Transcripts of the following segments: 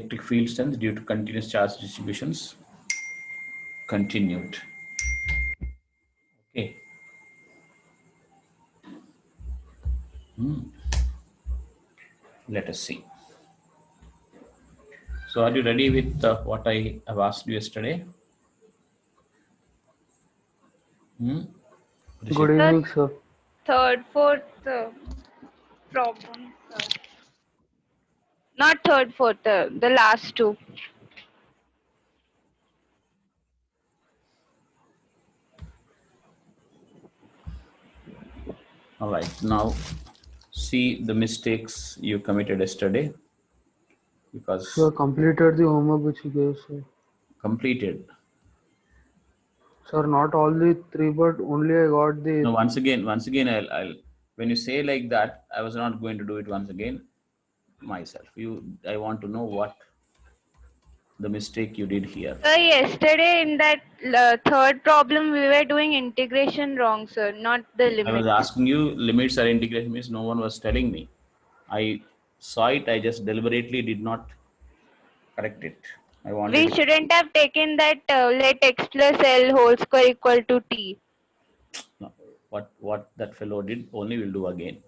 electric field strength due to continuous charge distributions continued. Okay. Let us see. So are you ready with what I have asked you yesterday? Good evening, sir. Third, fourth problem, sir. Not third, fourth, the last two. All right. Now see the mistakes you committed yesterday, because Sir, completed the homework which you gave, sir. completed. Sir, not all the three, but only I got the. No, once again, I'll when you say like that, I was not going to do it once again myself. I want to know what the mistake you did here. Sir, yesterday in that third problem, we were doing integration wrong, sir, not the I was limit. asking you limits or integration means no one was telling me. I saw it. I just deliberately did not correct it. I We wanted. shouldn't have taken that let x plus L whole square equal to T. No, what that fellow did only will do again.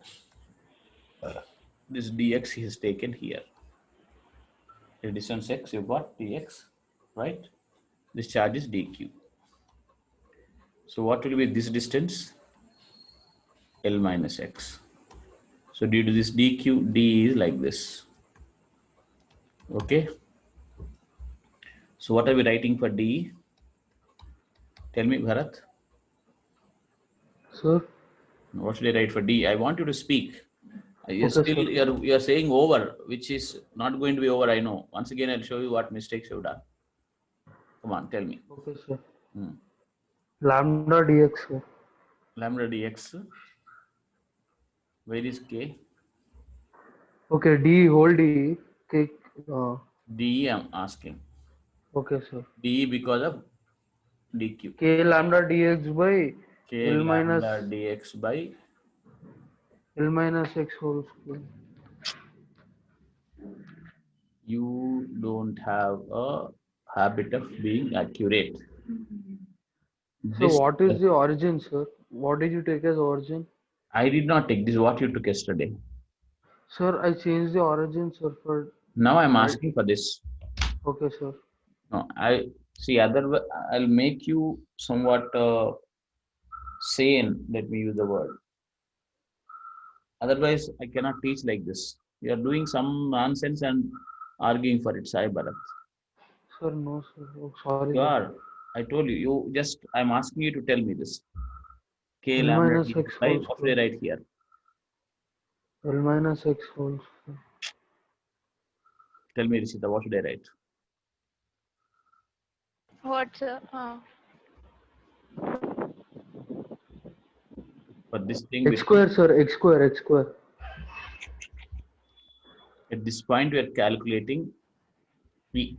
This dx he has taken here. The distance x you got dx, right? This charge is dq. So what will be this distance? L minus x. So due to this dq, d is like this. Okay. So what are we writing for d? Tell me, Bharat. Sir? What should I write for d? I want you to speak. You're Okay, still sir. you're saying over, which is not going to be over. I know. Once again, I'll show you what mistakes you've done. Come on, tell me. Okay, sir. Hmm. Lambda dx, sir. Lambda dx. Where is k? Okay, d whole d. K. D I'm asking. Okay, sir. D because of dq. K lambda dx by K L minus lambda dx by L minus x whole square. you don't have a habit of being accurate. So This what is the origin, sir? What did you take as origin? I did not take. This is what you took yesterday. Sir, I changed the origin, sir, for. Now I'm asking for this. Okay, sir. No, I see. I'll make you somewhat sane. Let me use the word. Otherwise, I cannot teach like this. You are doing some nonsense and arguing for it, Sai Bharat. Sir, no, sir. Oh, sorry, You sir. are. I told you. You just. I'm asking you to tell me this. K L lambda minus dx x by whole what should I square. write here? L minus x whole square. Tell me, Rishita, what should I write? What's For this thing X square, sir. X square. X square. at this point we are calculating P.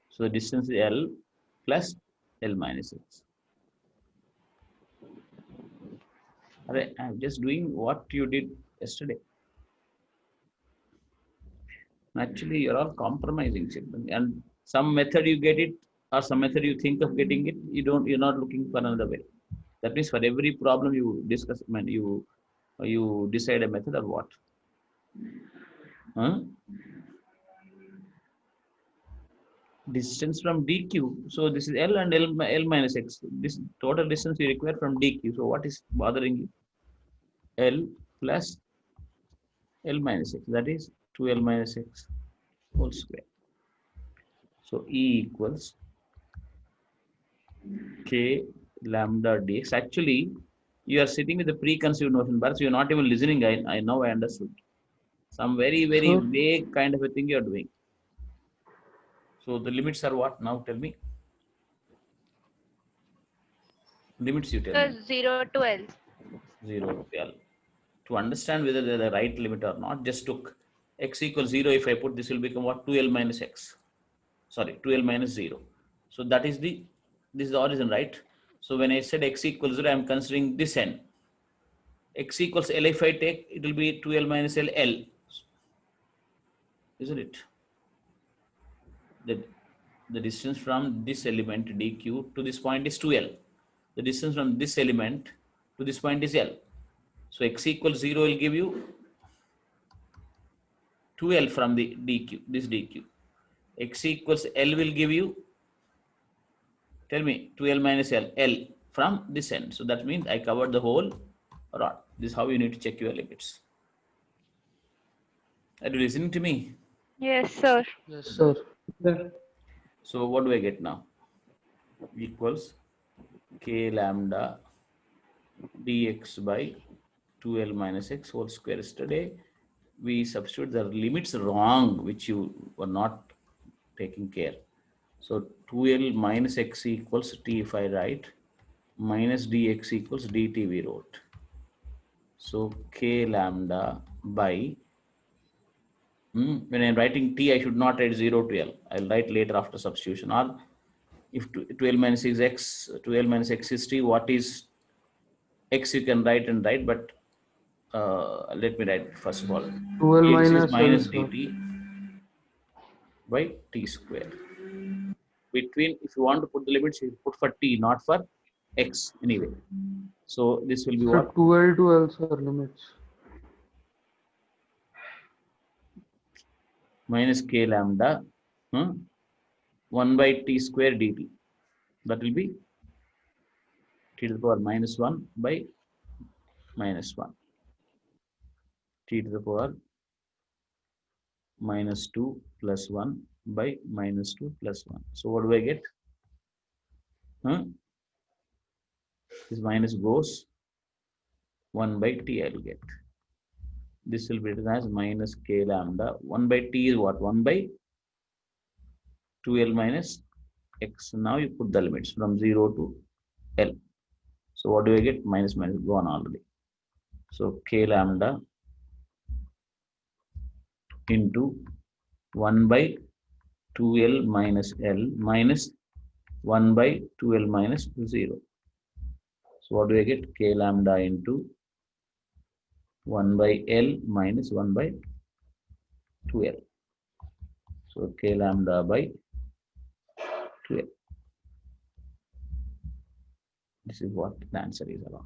So the distance is L plus L minus x. I'm just doing what you did yesterday. Actually, you're all compromising, children. And some method you get it, or some method you think of getting it, you're not looking for another way. That means for every problem you discuss, I mean, you decide a method or what? Huh? Distance from dq. So this is L and L minus x. This total distance you require from dq. So what is bothering you? L plus L minus x. That is 2L minus x whole square. So E equals K lambda dx. Actually, you are sitting with the preconceived notion, but you're not even listening. I know I understood. Some very, very Sir, vague kind of a thing you're doing. So the limits are what now? Tell me. Limits you tell me. 0 to L. 0 to L. To understand whether they're the right limit or not, just took x equals 0. If I put this will become what? 2L minus x. Sorry, 2L minus 0. So that is this is the origin, right? So when I said x equals 0, I'm considering this n. X equals L, if I take, it will be 2L minus L, isn't it? the distance from this element dq to this point is 2l. The distance from this element to this point is l. So x equals 0 will give you 2l from the dq, this dq. X equals l will give you, tell me, 2l minus l from this end. So that means I covered the whole rod. This is how you need to check your limits. Are you listening to me? Yes, sir. Yes, sir. So what do I get now? Equals k lambda dx by 2l minus x whole square. Yesterday we substitute the limits wrong, which you were not taking care. So 2l minus x equals t if I write, minus dx equals dt we wrote. So k lambda by, when I'm writing t, I should not write 0 to l. I'll write later after substitution. Or if 12 minus is x, 12 minus x is t, what is x you can write and write, but let me write first of all. 12 X is minus L, minus sir. dt by t square. Between, if you want to put the limits, you put for t, not for x anyway. So this will be So what? 12 to L, sir, limits. Minus k lambda 1 by t square dt. That will be t to the power minus 1 by minus 1. T to the power minus 2 plus 1 by minus 2 plus 1. So what do I get? This minus goes 1 by t I will get. This will be written as minus k lambda. 1 by t is what? 1 by 2l minus x. Now you put the limits from 0 to l. So what do I get? Minus minus gone already. So k lambda into 1 by 2l minus l minus 1 by 2l minus 0. So what do I get? K lambda into 1 by l minus 1 by 2l. So k lambda by 2l. This is what the answer is about.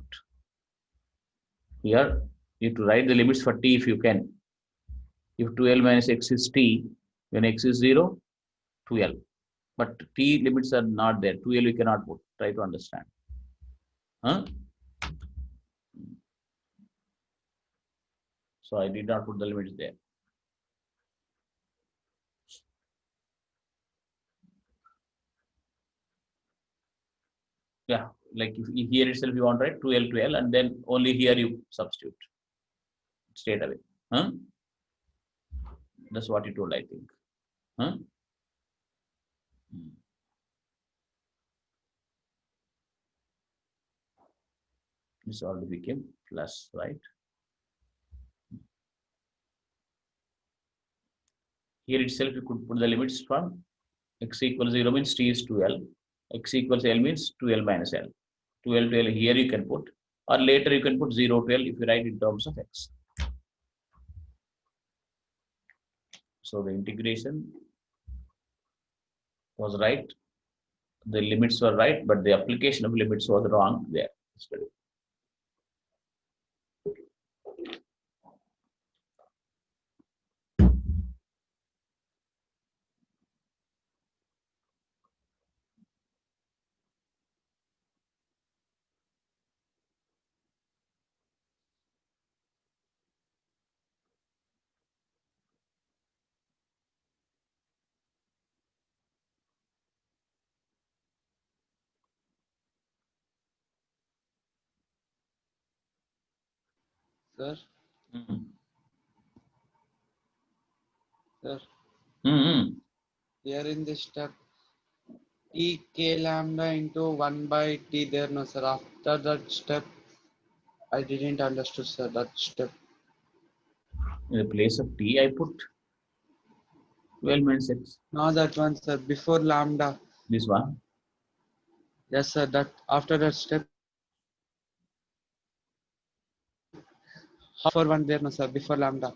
Here you have to write the limits for t if you can. If 2l minus x is t, when x is 0, 2l. But t limits are not there. 2l we cannot put. Try to understand. So I did not put the limits there. Yeah, like if here itself you want to write 2l to l, and then only here you substitute straight away. That's what you told, I think. This already became plus, right? Here itself you could put the limits from x equals 0 means t is 2l, x equals l means 2l minus l. 2l to l here you can put, or later you can put 0 to l if you write in terms of x. So the integration was right, the limits were right, but the application of limits was wrong there. Sir, sir, here in this step, t k lambda into 1 by t there, no sir. After that step, I didn't understood, sir, that step. In the place of t, I put 12 minus x. No, that one, sir, before lambda. This one. Yes, sir, that after that step, for one there, no sir, before lambda.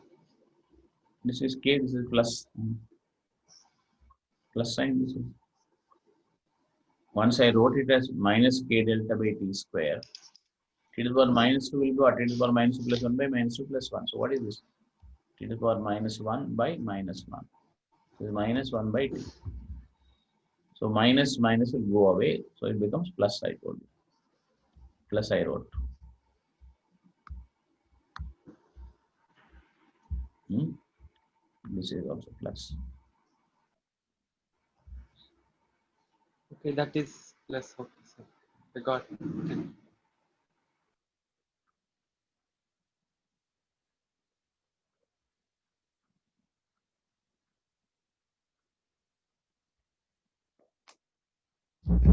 This is k, this is plus. Plus sign this is. Once I wrote it as minus k delta by t square, t to the power minus 2 will be what? T to the power minus 2 plus 1 by minus 2 plus 1. So what is this? T to the power minus 1 by minus 1. This is minus 1 by t. So minus minus will go away. So it becomes plus, I told you. Plus I wrote. This is also plus. Okay, that is plus. Okay, sir. I got it. Okay.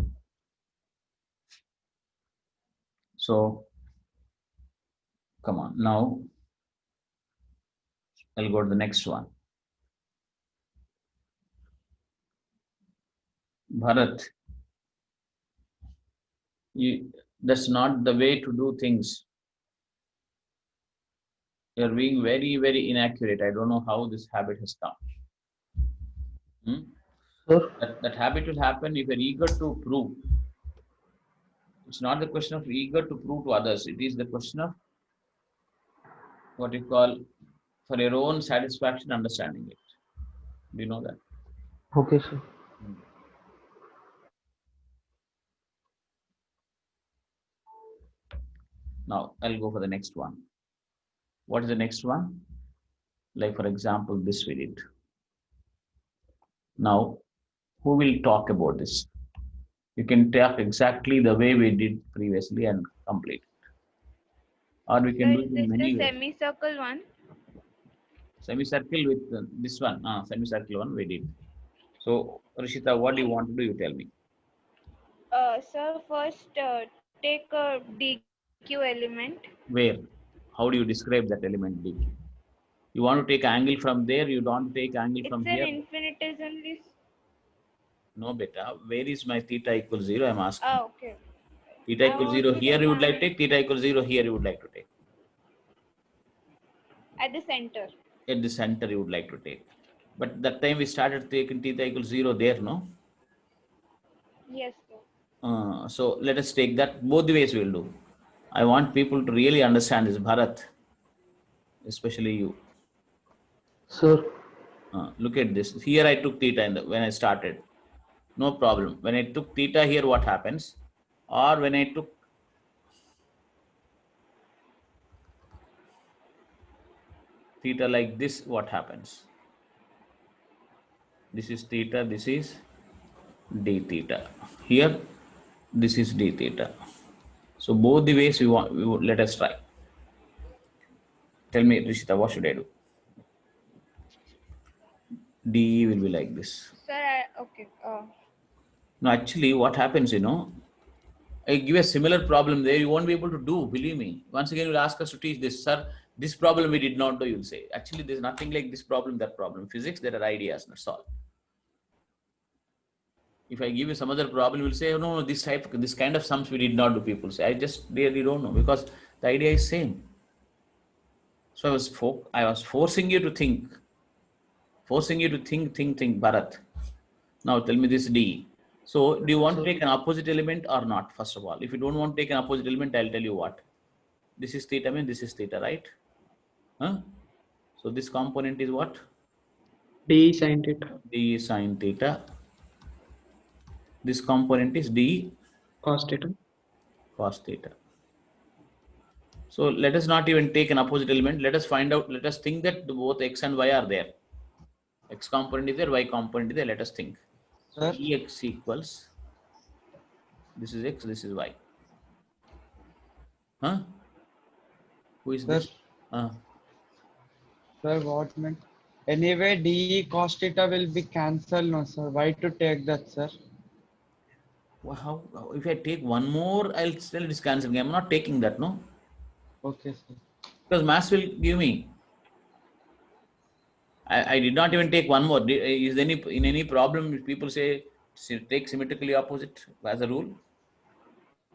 So come on. Now I'll go to the next one. Bharat, that's not the way to do things. You're being very, very inaccurate. I don't know how this habit has come. Sir, That habit will happen if you're eager to prove. It's not the question of eager to prove to others. It is the question of what you call for your own satisfaction, understanding it. Do you know that? okay, sir. Now I'll go for the next one. What is the next one? Like for example, this we did. Now, who will talk about this? You can talk exactly the way we did previously and complete it. Or we can Sir, do is it in this many the ways. semicircle one? Semicircle with this one, semicircle one we did. So, Rishita, what do you want to do? You tell me. Sir, first take a DQ element. Where? How do you describe that element D? You want to take angle from there, you don't take angle It's from an here? infinitesimally. No, beta. Where is my theta equals 0? I'm asking. Okay. Theta I equals want 0 to here take you would like to an take, theta equals 0 here you would like to take. at the center. At the center you would like to take. But that time we started taking theta equals 0 there, no? Yes, sir. So let us take that. Both the ways we'll do. I want people to really understand this, Bharat, especially you. Sir, Look at this. Here I took theta when I started. No problem. When I took theta here, what happens? Or when I took theta like this, what happens? This is theta, this is d theta. Here, this is d theta. So both the ways we would let us try. Tell me, Rishita, what should I do? D will be like this. Sir, okay. Now, actually, what happens, I give a similar problem there, you won't be able to do, believe me. Once again, you'll ask us to teach this, sir. This problem we did not do, you'll say. Actually, there's nothing like this problem, that problem. Physics, there are ideas, that's all. If I give you some other problem, you'll say, oh, no, this kind of sums we did not do, people say. I just really don't know because the idea is same. So I was forcing you to think, Bharat. Now tell me this D. So do you want to take an opposite element or not, first of all? If you don't want to take an opposite element, I'll tell you what. This is theta, this is theta, right? Huh? So this component is what? D sin theta. D sine theta. This component is D Cos theta. cos theta. So let us not even take an opposite element. Let us find out, let us think that both x and y are there. X component is there, y component is there. Let us think. So Sir? Ex equals, this is x, this is y. Huh? Who is Sir? this? Sir, what meant? Anyway, d cos theta will be cancelled, no, sir. Why to take that, sir? Well, how if I take one more, I'll still it is cancelling. I'm not taking that, no? Okay, sir. Because mass will give me. I did not even take one more. Is there any problem? People say take symmetrically opposite as a rule.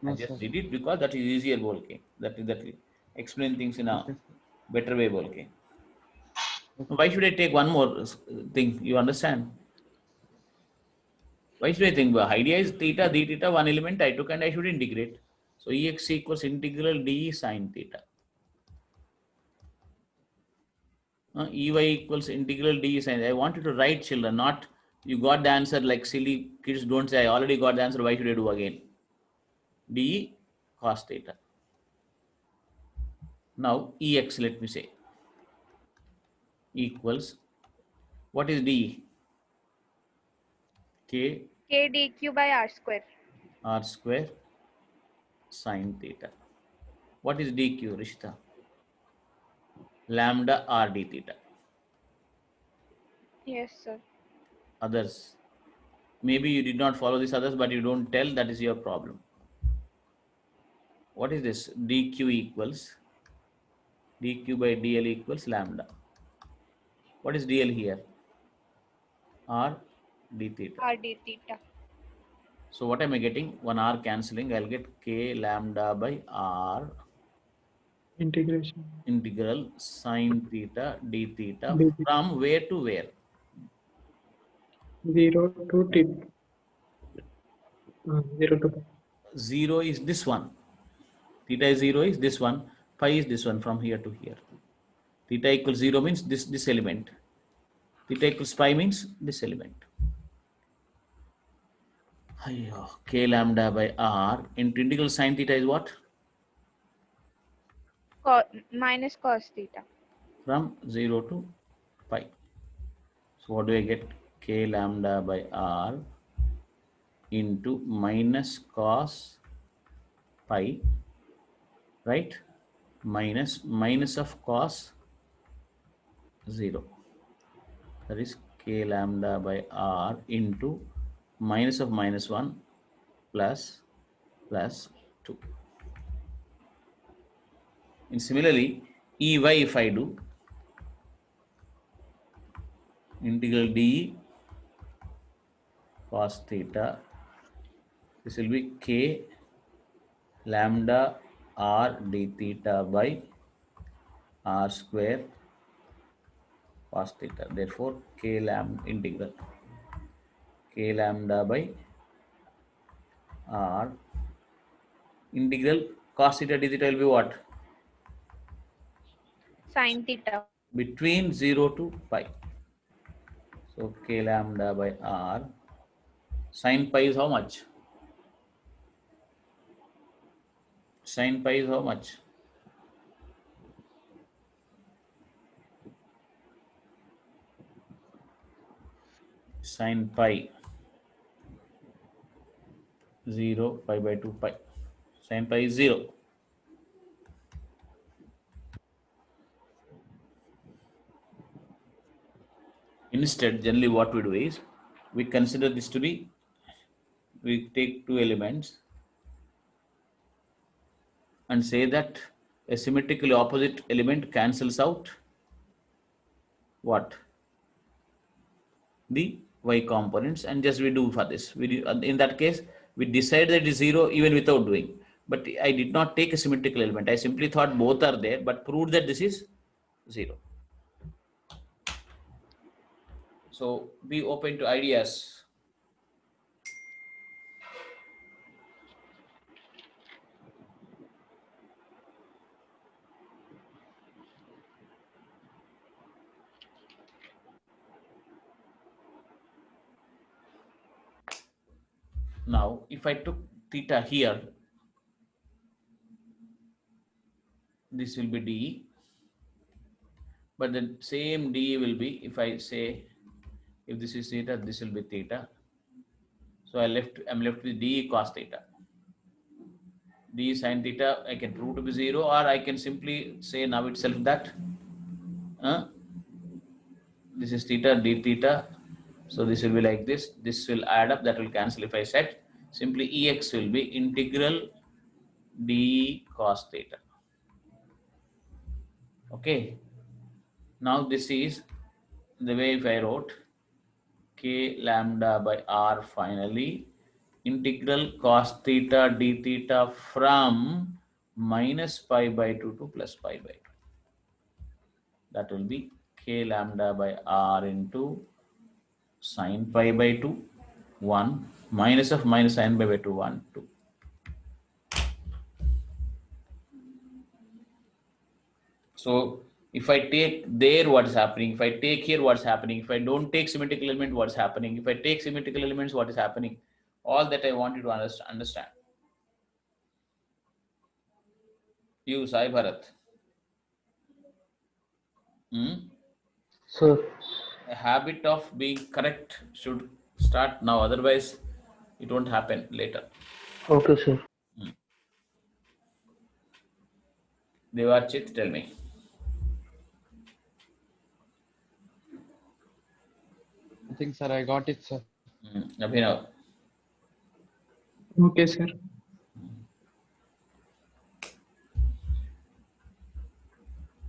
I No, just sir. did it because that is easier, bolke. That explain things in a Okay, sir. better way, bolke. Okay. Why should I take one more thing? You understand? Why should I think? The idea is theta, d theta, one element I took and I should integrate. So Ex equals integral d sine theta. Ey equals integral d sine. I want you to write, children, not you got the answer like silly kids don't say I already got the answer. Why should I do again? D cos theta. Now Ex, let me say, equals, what is d? K K dq by r square. r square sine theta. What is dq, Rishita? Lambda r d theta. Yes, sir. Others, maybe you did not follow these others, but you don't tell, that is your problem. What is this? dq equals dq by dl equals lambda. What is dl here? R d theta. R d theta. So what am I getting? One r cancelling. I'll get k lambda by r Integration. integral sine theta d theta D from where to where? 0 to t. 0 to 0 is this one. Theta is 0 is this one. Pi is this one from here to here. Theta equals 0 means this element. Theta equals pi means this element. K lambda by r into integral sine theta is what? Minus cos theta. From 0 to pi. So what do I get? K lambda by r into minus cos pi, right? Minus of cos 0. That is k lambda by r into minus of minus 1 plus 2. And similarly, Ey, if I do integral d cos theta, this will be k lambda r d theta by r square cos theta. Therefore, k lambda integral k lambda by r integral cos theta d theta will be what? Sin theta. Between 0 to pi. So k lambda by r sin pi is how much? Sin pi is how much? Sin pi 0 pi by 2 pi. Sin pi is 0. Instead, generally what we do is we consider this to be, we take two elements and say that a symmetrically opposite element cancels out what? The y components, and just we do for this. In that case, we decide that it is 0 even without doing. But I did not take a symmetrical element. I simply thought both are there, but proved that this is 0. So be open to ideas. Now, if I took theta here, this will be d, but the same d will be, if I say, if this is theta, this will be theta. So I'm left with d cos theta. D sin theta I can prove to be 0, or I can simply say now itself that this is theta, d theta. So this will be like this. This will add up. That will cancel. If I set, simply Ex will be integral d cos theta. Okay. Now this is the way if I wrote k lambda by r finally integral cos theta d theta from minus pi by 2 to plus pi by 2. That will be k lambda by r into sin pi by 2, 1 Minus of minus n by vector 1, 2. So if I take there, what's happening? If I take here, what's happening? If I don't take symmetrical element, what's happening? If I take symmetrical elements, what is happening? All that I want you to understand. You, Sai Bharat. Sir. A habit of being correct should start now. Otherwise, it won't happen later. Okay, sir. Devarchit, tell me. I think, sir, I got it, sir. Abhinav. Okay, sir.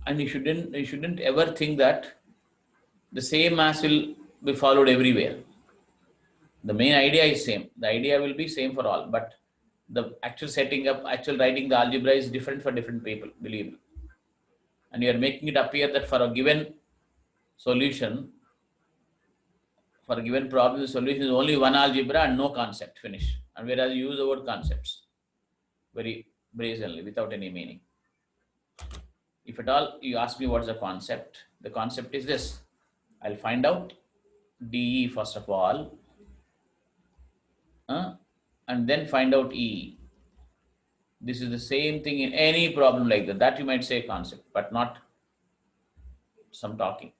And you shouldn't ever think that the same mass will be followed everywhere. The main idea is same. The idea will be same for all, but the actual setting up, actual writing the algebra is different for different people, believe me. And you are making it appear that for a given solution, for a given problem, the solution is only one algebra and no concept, finish. And whereas you use the word concepts very brazenly without any meaning. If at all you ask me what's the concept is this. I'll find out DE first of all, and then find out E. This is the same thing in any problem like that. That you might say concept, but not some talking.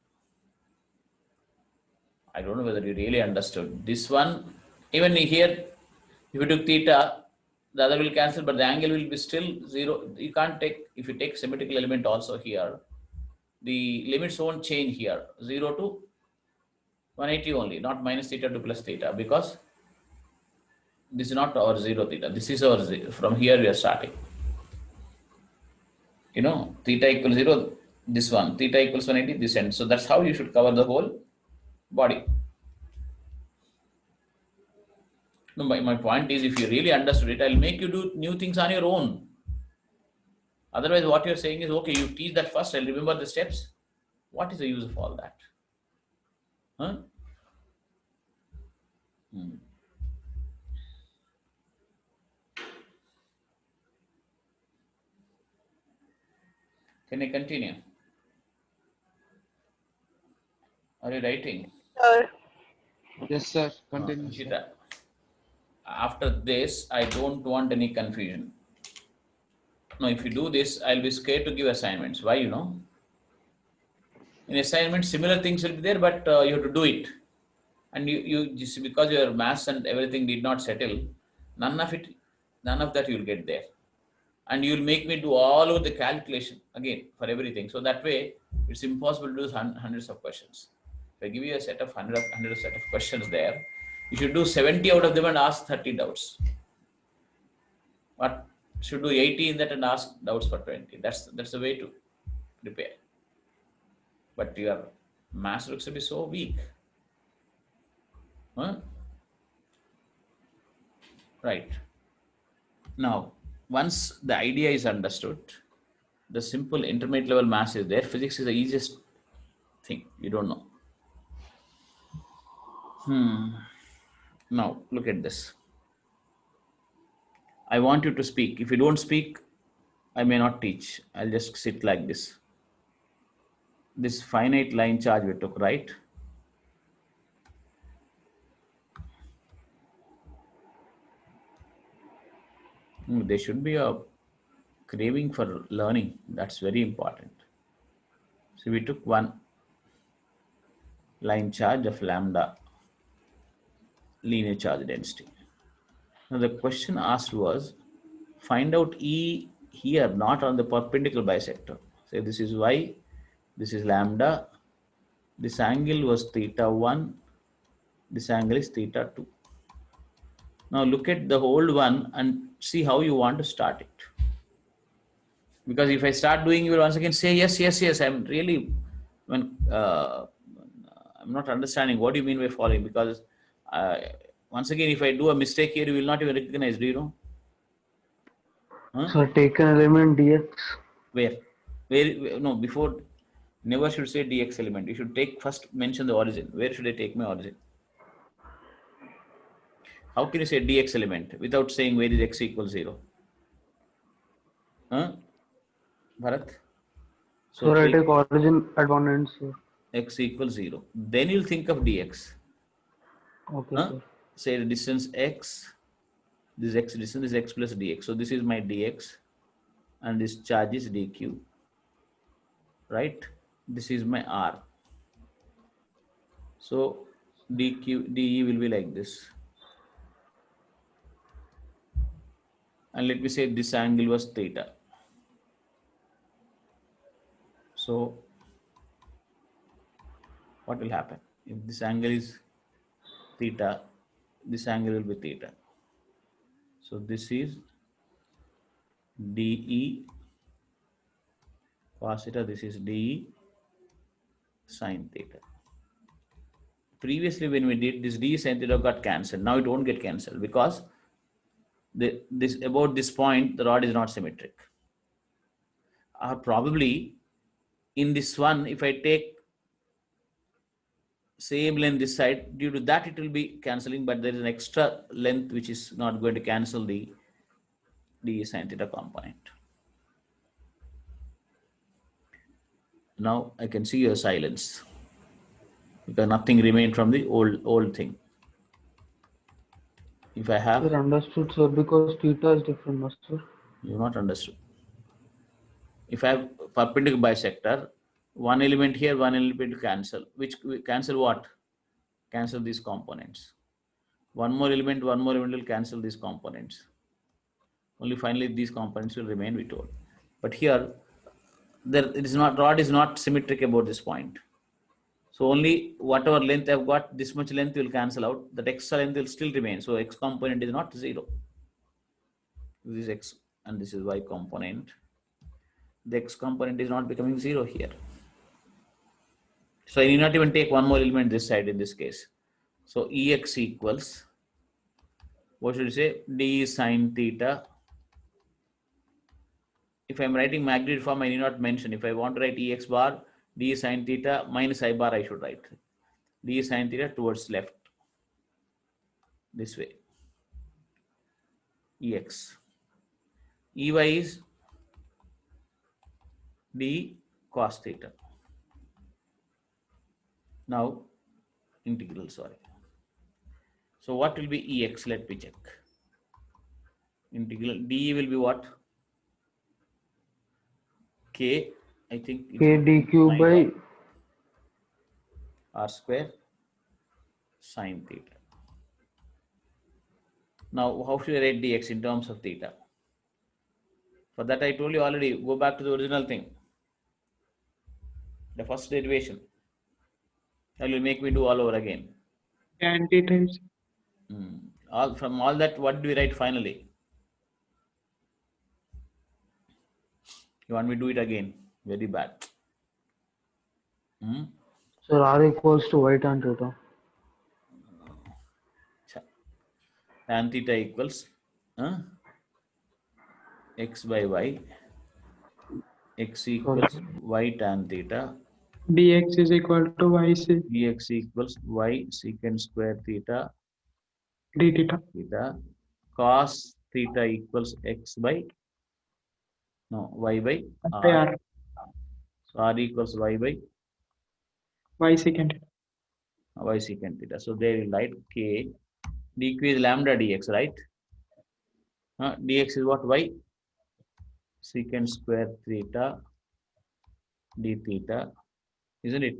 I don't know whether you really understood this one. Even here, if you took theta, the other will cancel, but the angle will be still 0. You can't take, if you take symmetrical element also here, the limits won't change here, 0 to 180 only, not minus theta to plus theta, because this is not our 0 theta. This is our 0. From here we are starting. You know, theta equals 0, this one, theta equals 180, this end. So that's how you should cover the whole body. No, my point is, if you really understood it, I'll make you do new things on your own. Otherwise, what you're saying is, okay, you teach that first, I'll remember the steps. What is the use of all that? Huh? Can I continue? Are you writing? Sir. Yes, sir. Continue. Ishita, after this, I don't want any confusion. No, if you do this, I'll be scared to give assignments. Why, you know? In assignments, similar things will be there, but you have to do it. And you just because your maths and everything did not settle, none of that you'll get there. And you'll make me do all over the calculation again for everything. So that way, it's impossible to do hundreds of questions. If I give you a set of hundred set of questions there, you should do 70 out of them and ask 30 doubts. But should do 80 in that and ask doubts for 20. That's the way to prepare. But your maths looks to be so weak. Huh? Right. Now, once the idea is understood, the simple intermediate level maths is there. Physics is the easiest thing. You don't know. Now, look at this. I want you to speak. If you don't speak, I may not teach. I'll just sit like this. This finite line charge we took, right? There should be a craving for learning. That's very important. So we took one line charge of lambda linear charge density. Now the question asked was, find out E here, not on the perpendicular bisector. Say this is Y, this is lambda, this angle was theta 1, this angle is theta 2. Now look at the whole one and see how you want to start it. Because if I start doing, you will once again say, yes, I'm really, I'm not understanding what you mean by following, because once again, if I do a mistake here, you will not even recognize, do you know? Huh? So take an element dx. Where? No, before, never should say dx element. You should take first mention the origin. Where should I take my origin? How can you say dx element without saying where is x equals 0? Huh? Bharat? So Sir, I take take origin at one end, sir. x equals 0. Then you'll think of dx. Okay, Huh? sir. Say the distance x, this x distance is x plus dx. So this is my dx and this charge is dq, right? This is my r. So dq, de will be like this. And let me say this angle was theta. So what will happen? If this angle is theta, this angle will be theta. So this is dE cos theta, this is dE sin theta. Previously when we did this, dE sin theta got cancelled. Now it won't get cancelled because about this point the rod is not symmetric. Or probably in this one, if I take same length this side, due to that it will be cancelling, but there is an extra length which is not going to cancel the dE sin theta component. Now I can see your silence because nothing remained from the old thing. If I have, Sir, understood, sir, because theta is different, no, sir. you not understood. If I have perpendicular bisector, one element here, one element will cancel. Which cancel what? Cancel these components. One more element will cancel these components. Only finally these components will remain, we told. But here, it is not, rod is not symmetric about this point. So only whatever length I've got, this much length will cancel out. That extra length will still remain. So x component is not 0. This is x and this is y component. The x component is not becoming 0 here. So I need not even take one more element this side in this case. So Ex equals, what should you say? D sin theta. If I'm writing magnitude form, I need not mention. If I want to write Ex bar, D sin theta minus I bar, I should write. D sin theta towards left. This way. Ex. Ey is D cos theta. Now, integral, sorry. So what will be Ex? Let me check. Integral dE will be what? K, I think it's K dq by r square sin theta. Now, how should I write dx in terms of theta? For that, I told you already, go back to the original thing. The first derivation. That will make me do all over again. Anti times. From all that, what do we write finally? You want me to do it again? Very bad. sir, r equals to y tan theta. Tan theta equals x by y. X equals y tan theta. Dx is equal to y Dx equals y secant square theta. d theta. Theta. Cos theta equals x by y by r. R. So r equals y by Y secant. y secant theta. So there you write k. dq is lambda dx, right? Dx is what? Y secant square theta d theta, isn't it?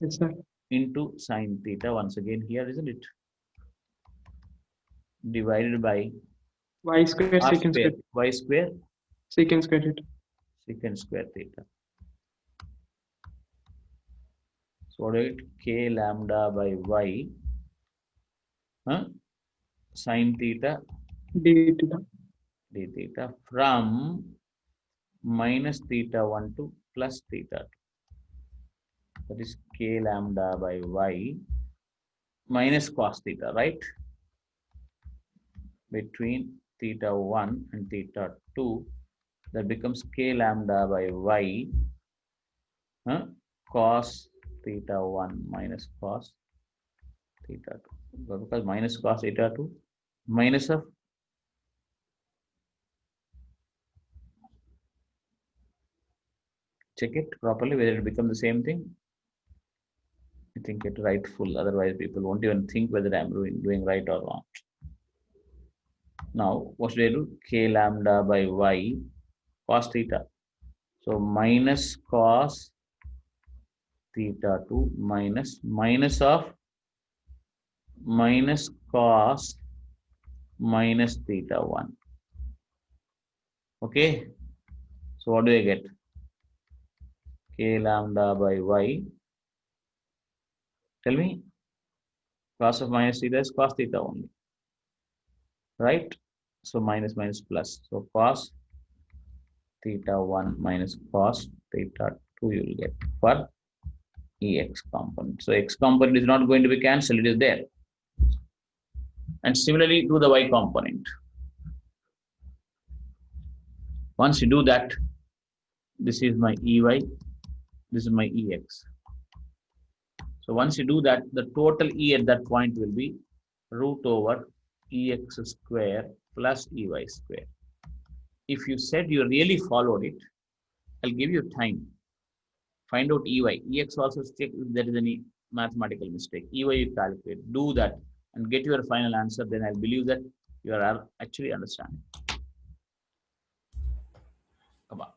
Yes, sir. Into sine theta once again here, isn't it? Divided by Y square r secant square, square. y square Secant square theta. secant square theta. So what is it? K lambda by y sine theta D theta. d theta from minus theta 1 to plus theta 2. That is k lambda by y minus cos theta, right? Between theta 1 and theta 2, that becomes k lambda by y cos theta 1 minus cos theta 2. Because minus cos theta 2 minus of check it properly whether it becomes the same thing. I think it right full, otherwise people won't even think whether I'm doing right or wrong. Now what should I do? K lambda by y cos theta. So minus cos theta 2 minus of minus cos minus theta 1. Okay. So what do I get? K lambda by y. Tell me. Cos of minus theta is cos theta only. Right? So minus plus. So cos theta 1 minus cos theta 2 you will get for Ex component. So x component is not going to be cancelled, it is there. And similarly do the y component. Once you do that, this is my Ey, this is my Ex. So once you do that, the total E at that point will be root over Ex square plus Ey square. If you said you really followed it, I'll give you time. Find out Ey. Ex also check if there is any mathematical mistake. Ey you calculate. Do that and get your final answer. Then I'll believe that you are actually understanding. Come on.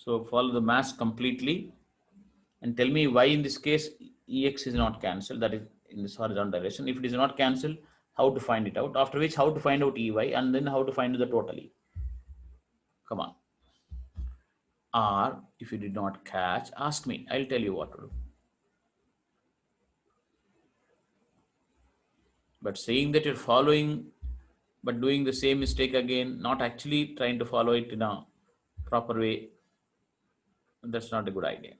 So follow the mass completely and tell me why in this case Ex is not cancelled. That is in this horizontal direction. If it is not cancelled, how to find it out? After which, how to find out Ey and then how to find the total E. Come on. Or if you did not catch, ask me. I'll tell you what to do. But saying that you're following, but doing the same mistake again, not actually trying to follow it in a proper way, that's not a good idea.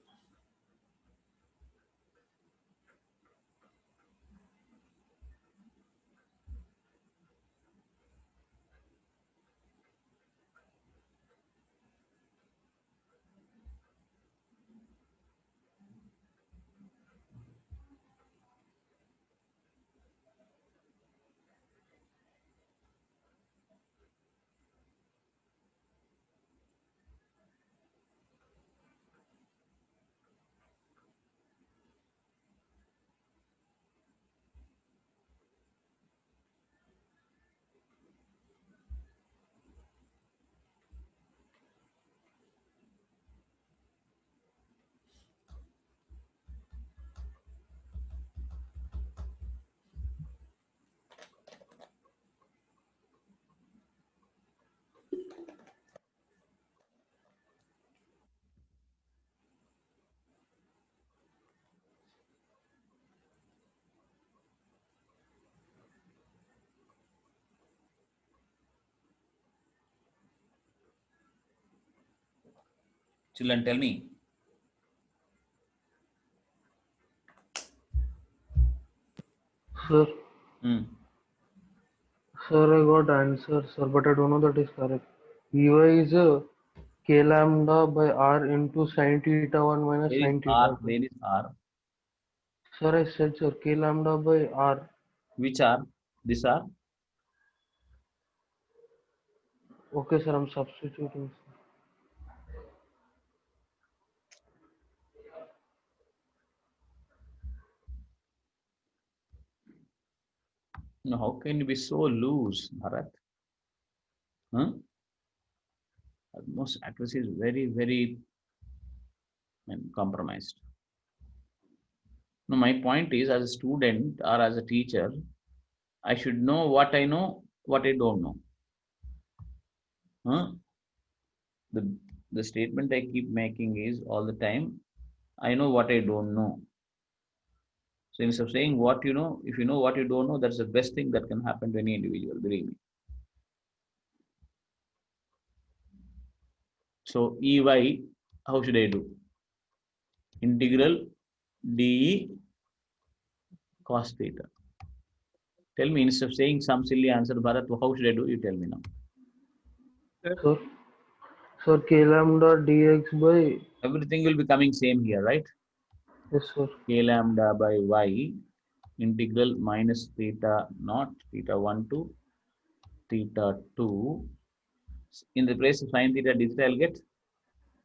Children, tell me. Sir, Hmm. sir, I got answer, sir, but I don't know that is correct. Ey is k lambda by r into sin theta 1 minus Where is sin theta R? 2. Where is R? Sir, I said, sir, k lambda by r. Which R? This R? Okay, sir, I'm substituting. No, how can you be so loose, Bharat? Huh? Most accuracy is very, very compromised. No, my point is, as a student or as a teacher, I should know, what I don't know. Huh? The, the statement I keep making is all the time, I know what I don't know. So instead of saying what you know, if you know what you don't know, that's the best thing that can happen to any individual, believe me. So EY, how should I do? Integral dE cos theta. Tell me, instead of saying some silly answer, Bharat, how should I do? You tell me now. Sir, sir, k lambda dx by, Everything will be coming same here, right? yes, sir. K lambda by y integral minus theta naught, theta 1 to theta 2. In the place of sin theta d theta, I'll get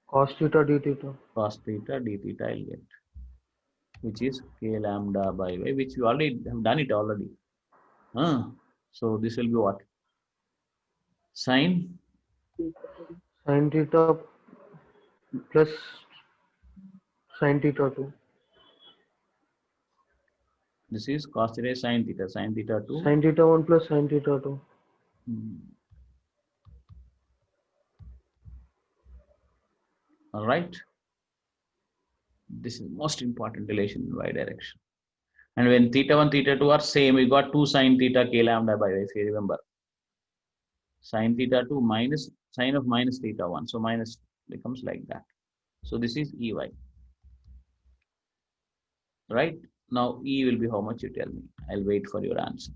Cos theta d theta. cos theta d theta, I'll get, which is k lambda by y, which we already have done it already. So this will be what? Sin Sin theta plus sin theta 2. this is cos theta sin theta 2. Sin theta 1 plus sin theta 2. All right. This is most important relation in y direction. And when theta 1, theta 2 are same, we got 2 sin theta k lambda by y. If you remember, sin theta 2 minus sine of minus theta 1. So minus becomes like that. So this is EY. Right? Now E will be how much, you tell me. I'll wait for your answer.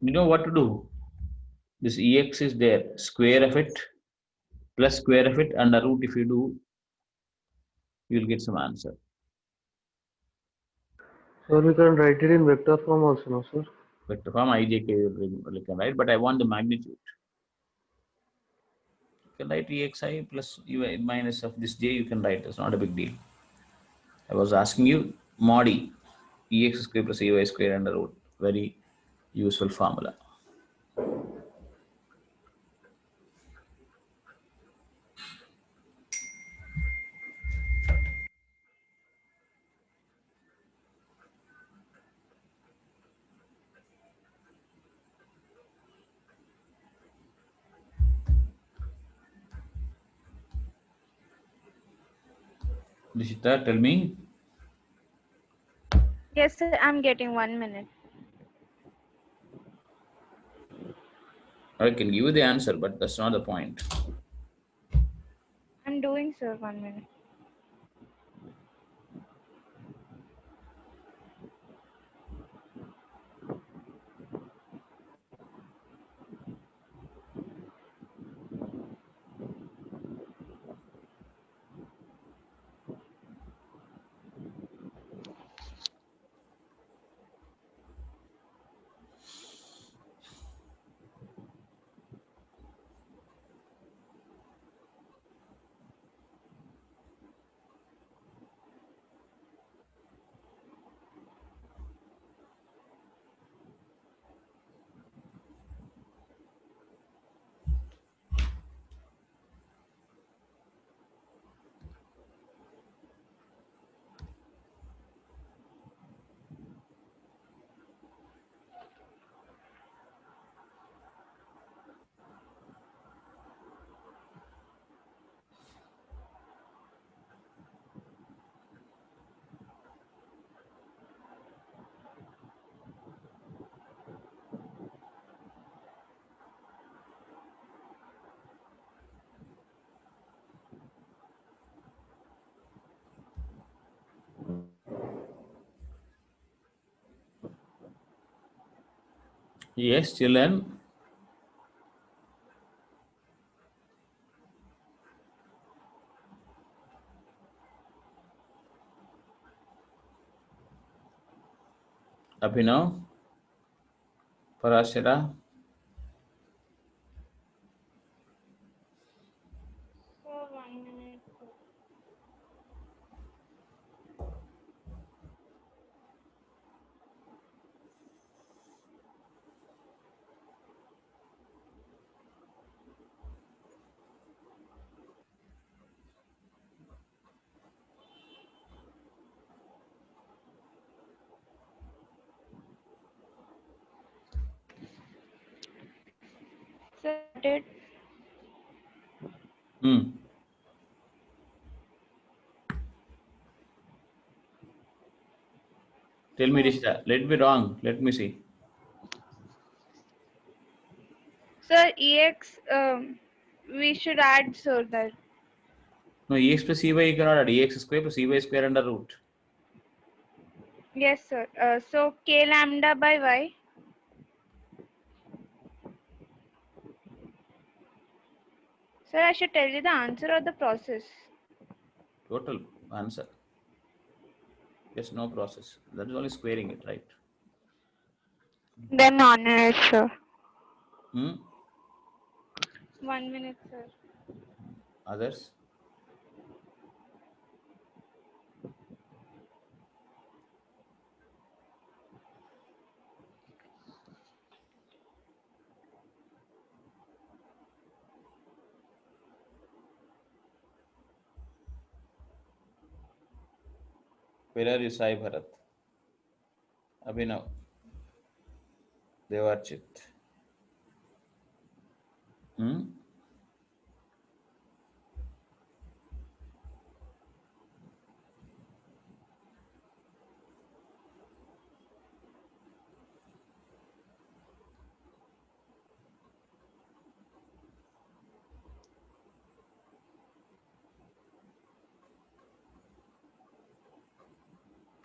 You know what to do? This EX is there. Square of it plus square of it under root. If you do, you will get some answer. Sir, we can write it in vector form also, no, sir? Vector form IJK you can write, but I want the magnitude. You can write EXI plus UI minus of this J, you can write. It's not a big deal. I was asking you mod E, EX square plus EY square under root. Very useful formula. Nishita, tell me. Yes, sir. I'm getting 1 minute. I can give you the answer, but that's not the point. I'm doing, sir. 1 minute. Yes, children. Abhinav, Parashara. Sir, 1 minute. Sir, did Hmm. Tell me, Rishita. Let me wrong. Let me see. sir EX we should add sir that. No, ex plus ey you cannot add. Ex square plus ey square under root. Yes, sir. So k lambda by y. Sir, I should tell you the answer or the process. Total answer. Yes, no process. That is only squaring it, right? Then 1 minute, sir. Hmm? 1 minute, sir. Others? Where are you, Sai Bharat? Abhinav. Devarchit. Hmm?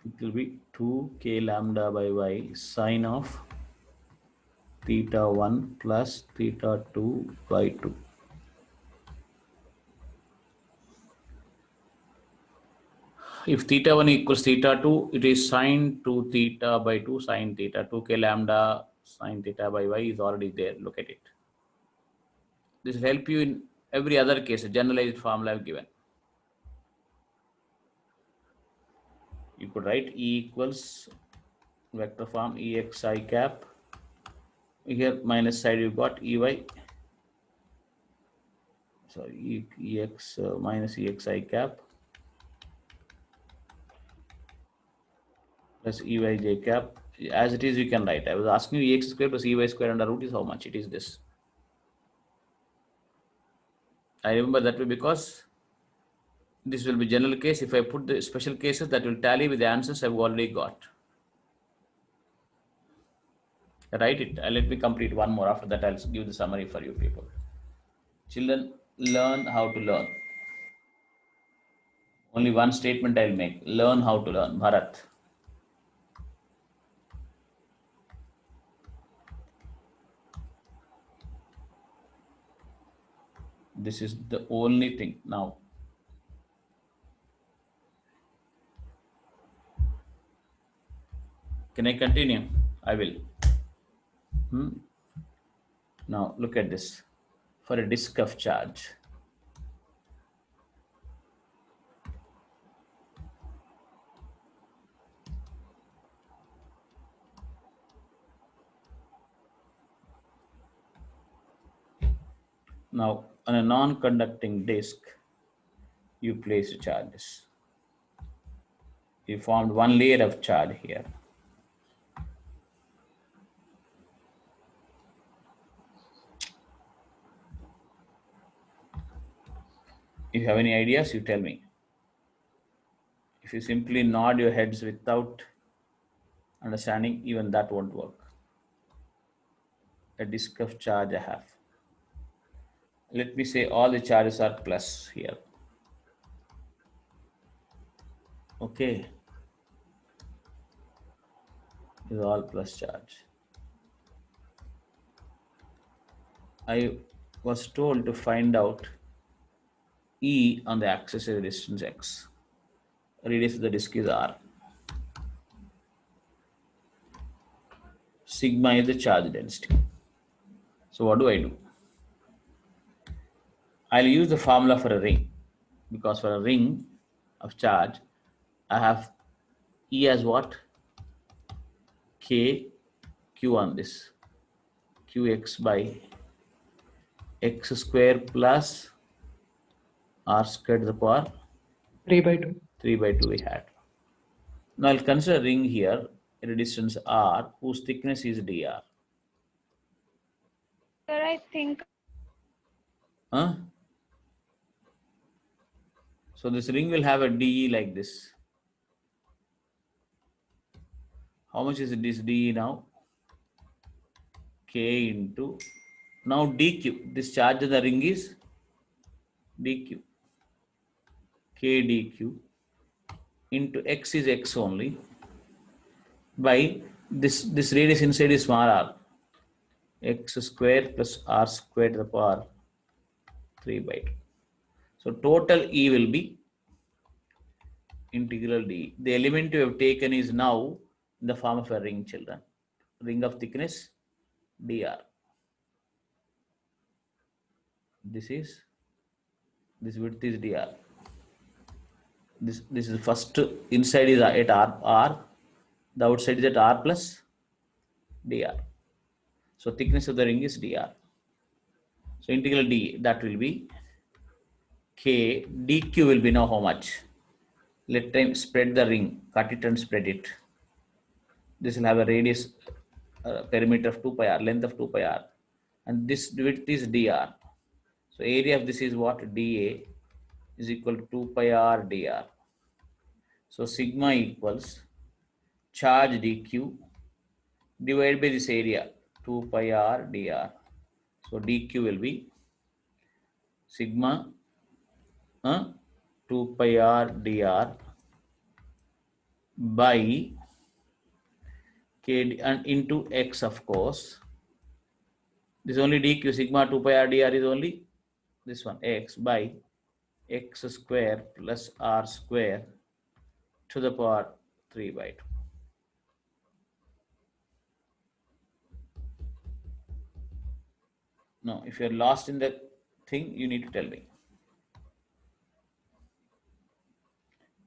It will be 2k lambda by y sine of theta 1 plus theta 2 by 2. If theta 1 equals theta 2, it is sine 2 theta by 2 sine theta. 2k lambda sine theta by y is already there. Look at it. This will help you in every other case. A generalized formula I've given. You could write E equals vector form EXI cap. Here minus side you got EY. So EX minus EXI cap plus EYJ cap. As it is, you can write. I was asking you EX square plus EY square under root is how much? It is this. I remember that way because this will be general case. If I put the special cases, that will tally with the answers I've already got. Write it. Let me complete one more. After that, I'll give the summary for you people. Children, learn how to learn. Only one statement I'll make. Learn how to learn. Bharat. This is the only thing now. Can I continue? I will. Now look at this. For a disk of charge, now on a non-conducting disk, you place charges. You formed one layer of charge here. If you have any ideas, you tell me. If you simply nod your heads without understanding, even that won't work. A disk of charge I have. Let me say all the charges are plus here. Okay. Is all plus charge. I was told to find out E on the accessory distance X. Radius of the disk is R. Sigma is the charge density. So what do I do? I'll use the formula for a ring, because for a ring of charge, I have E as what? K Q on this. Qx by x square plus r squared to the power 3 by 2. 3 by 2 we had. Now I'll consider a ring here at a distance r whose thickness is dr. Sir, I think Huh? So this ring will have a dE like this. How much is this dE now? K into, now dq. This charge of the ring is dq. K dq into x is x only by this radius inside is small r. X square plus r square to the power 3 by 2. So total E will be integral d. The element you have taken is now in the form of a ring, children. Ring of thickness dr. This width is dr. This is first, inside is at r, the outside is at r plus dr. So thickness of the ring is dr. So integral d, that will be k. Dq will be now how much? Let time spread the ring, cut it and spread it. This will have a radius perimeter of 2 pi r, length of 2 pi r, and this width is dr. So area of this is what? dA is equal to 2 pi r dr. So sigma equals charge dq divided by this area 2 pi r dr. So dq will be sigma 2 pi r dr by k and into x, of course. This only dq, sigma 2 pi r dr is only this one, x by x square plus r square to the power 3 by 2. Now, if you're lost in the thing, you need to tell me.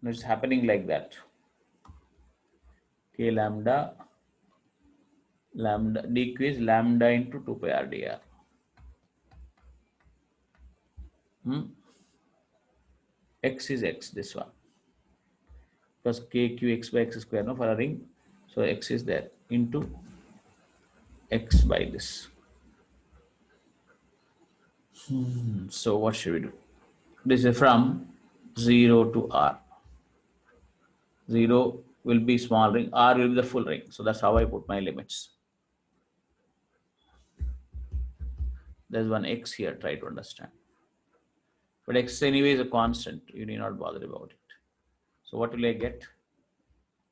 No, it's happening like that. K lambda dq is lambda into 2 pi r dr. X is x, this one, because k q x by x square, no, for a ring. So x is there into x by this. So what should we do? This is from 0 to r. 0 will be small ring, r will be the full ring. So that's how I put my limits. There's one x here, try to understand. But x anyway is a constant, you need not bother about it. So what will I get?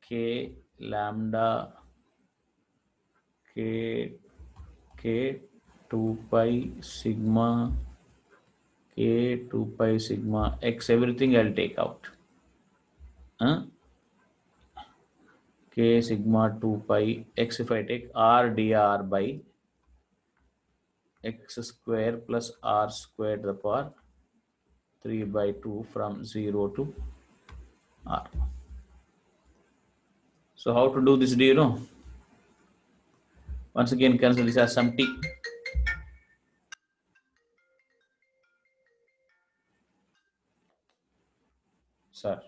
K lambda k 2 pi sigma k 2 pi sigma x, everything I'll take out. K sigma 2 pi x, if I take r dr by x square plus r square to the power 3 by 2 from 0 to r. So how to do this, do you know? Once again, consider this as some t. Sir.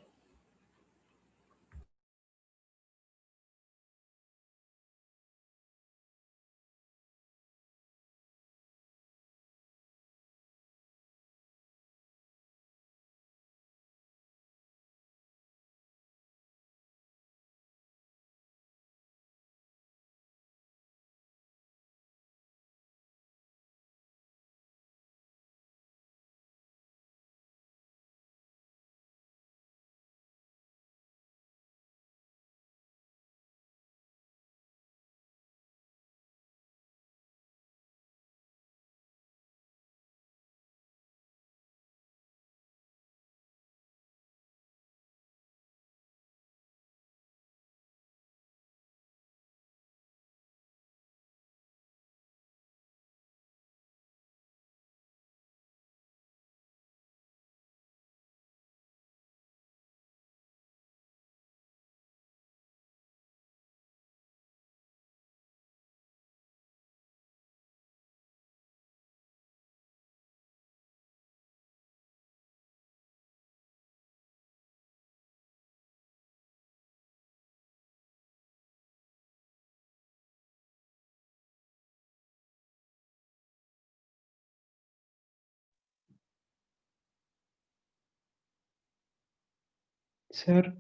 Sir.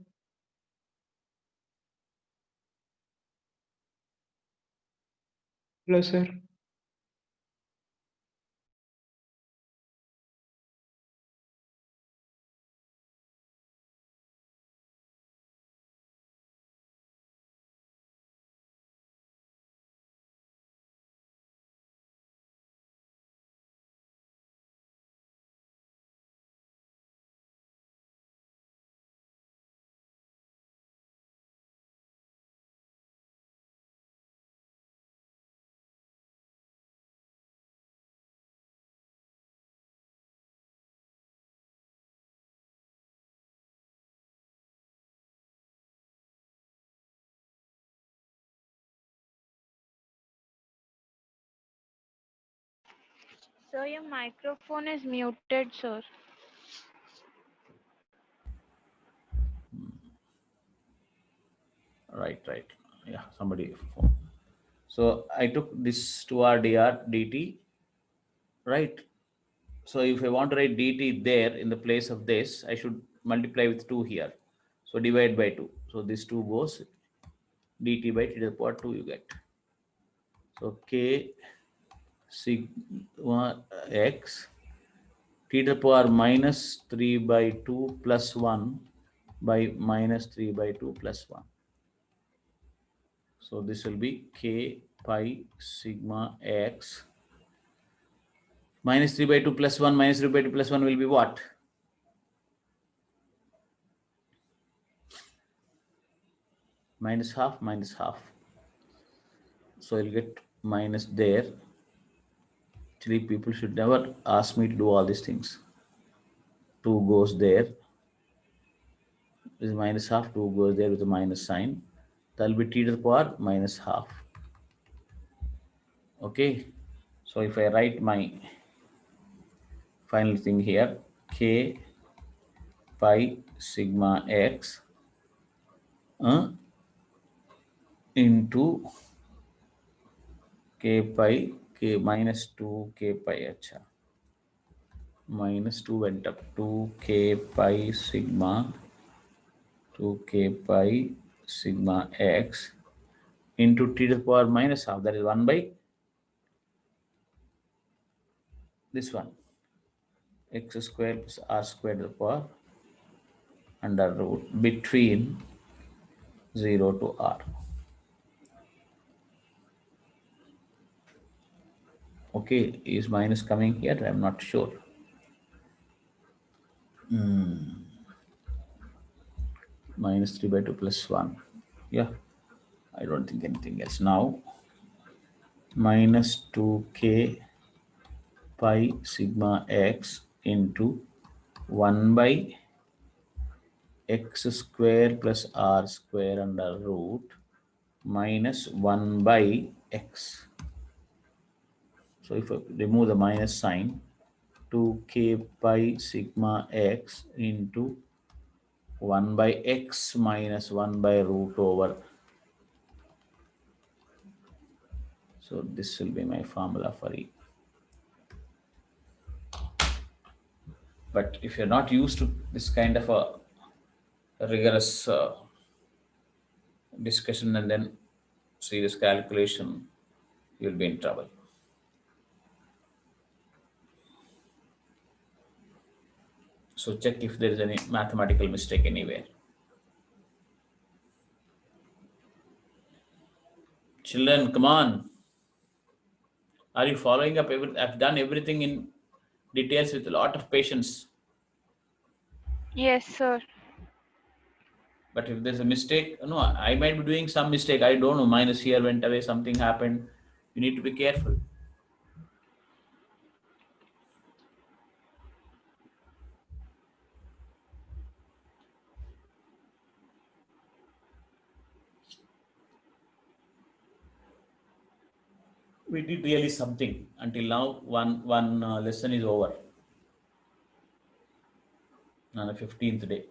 Hello, sir. Sir, your microphone is muted, sir. Right. Yeah, somebody. So I took this 2r dr dt, right? So if I want to write dt there in the place of this, I should multiply with 2 here. So divide by 2. So this 2 goes, dt by t to the power 2 you get. So k sigma x t to the power minus 3 by 2 plus 1 by minus 3 by 2 plus 1. So this will be k pi sigma x minus 3 by 2 plus 1 minus 3 by 2 plus 1 will be what? Minus half minus half. So I'll get minus there. Actually, people should never ask me to do all these things. 2 goes there. This is minus half. 2 goes there with a minus sign. That will be t to the power minus half. Okay. So if I write my final thing here, k pi sigma x into k pi k minus 2 k pi acha. Minus 2 went up, 2 k pi sigma 2k pi sigma x into t to the power minus half, that is 1 by this one, x square plus r square to the power under root between 0 to r. Okay, is minus coming here? I'm not sure. Minus 3 by 2 plus 1. Yeah, I don't think anything else. Now, minus 2k pi sigma x into 1 by x square plus r square under root minus 1 by x. So if I remove the minus sign, 2k pi sigma x into 1 by x minus 1 by root over. So this will be my formula for E. But if you're not used to this kind of a rigorous discussion and then serious calculation, you'll be in trouble. So check if there is any mathematical mistake anywhere. Children, come on. Are you following up? I've done everything in details with a lot of patience. Yes, sir. But if there's a mistake, no, I might be doing some mistake. I don't know. Minus here went away, something happened. You need to be careful. We did really something until now. One lesson is over on the 15th day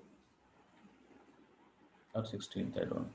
or 16th. I don't know.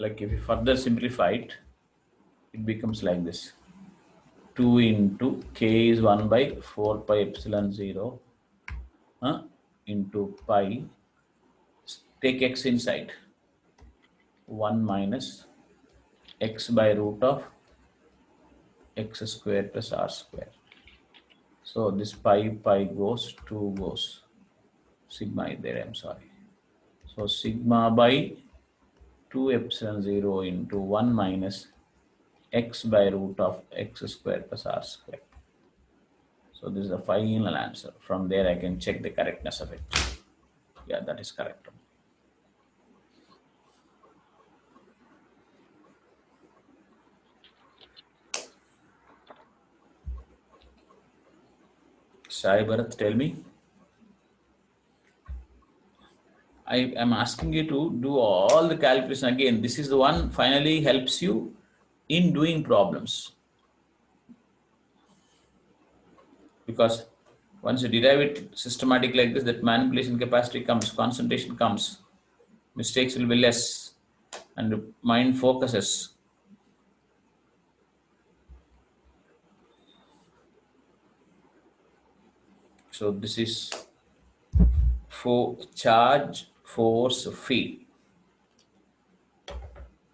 like if you further simplify it, it becomes like this. 2 into k is 1 by 4 pi epsilon 0 into pi. Take x inside. 1 minus x by root of x square plus r square. So this pi goes, 2 goes. Sigma is there, I'm sorry. So sigma by 2 epsilon 0 into 1 minus x by root of x square plus r square. So this is the final answer. From there I can check the correctness of it. Yeah, that is correct. Sai Bharat, tell me. I am asking you to do all the calculation again. This is the one finally helps you in doing problems. Because once you derive it systematic like this, that manipulation capacity comes, concentration comes, mistakes will be less, and the mind focuses. So this is for charge, force, field.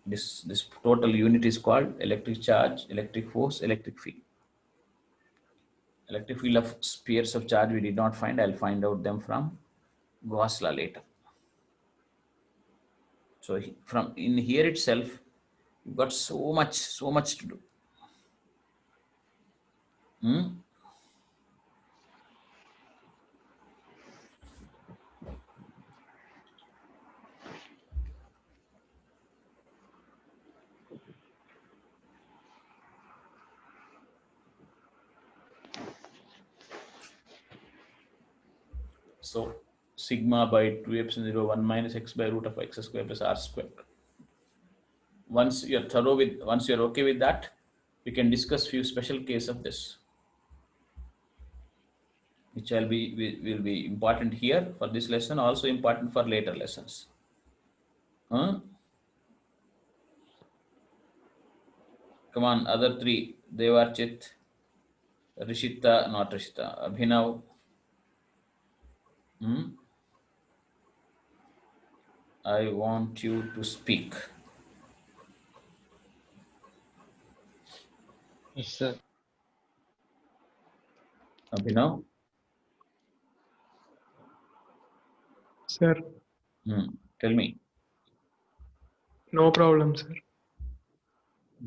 This total unit is called electric charge, electric force, electric field. Electric field of spheres of charge we did not find. I'll find out them from Gauss law later. So from in here itself, you've got so much to do. So sigma by 2 epsilon 0 1 minus x by root of x square plus r square. Once you're okay with that, we can discuss few special case of this, which will be important here for this lesson, also important for later lessons. Come on, other three, Devarchit, Rishita, not Rishita, Abhinav. I want you to speak. Yes, sir. Abhinav? Sir, Tell me. no problem, sir.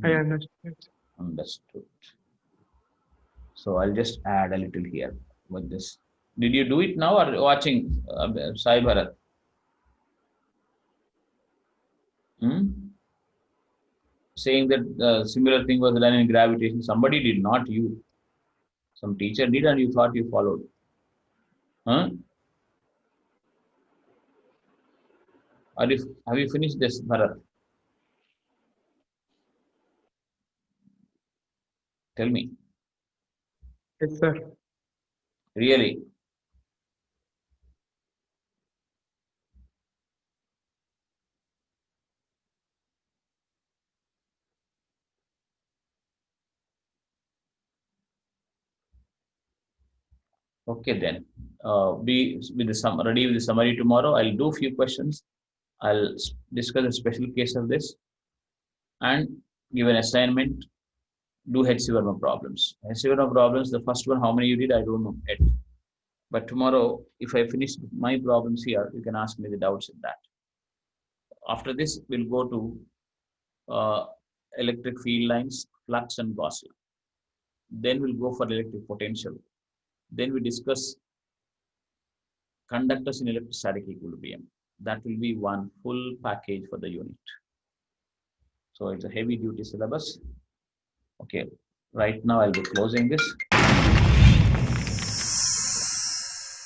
I understand. Understood. So I'll just add a little here with this. Did you do it now or watching Sai Bharat? Saying that similar thing was done in gravitation. Somebody did, not you. Some teacher did and you thought you followed. Have you finished this, Bharat? Tell me. Yes, sir. Really? Okay then. Be with the ready with the summary tomorrow. I'll do few questions. I'll discuss a special case of this and give an assignment. Do H.C. Verma problems. H.C. Verma problems, the first one, how many you did, I don't know yet. But tomorrow, if I finish my problems here, you can ask me the doubts in that. After this, we'll go to electric field lines, flux and Gauss law. Then we'll go for electric potential. Then we discuss conductors in electrostatic equilibrium. That will be one full package for the unit. So it's a heavy duty syllabus. Okay, right now I'll be closing this.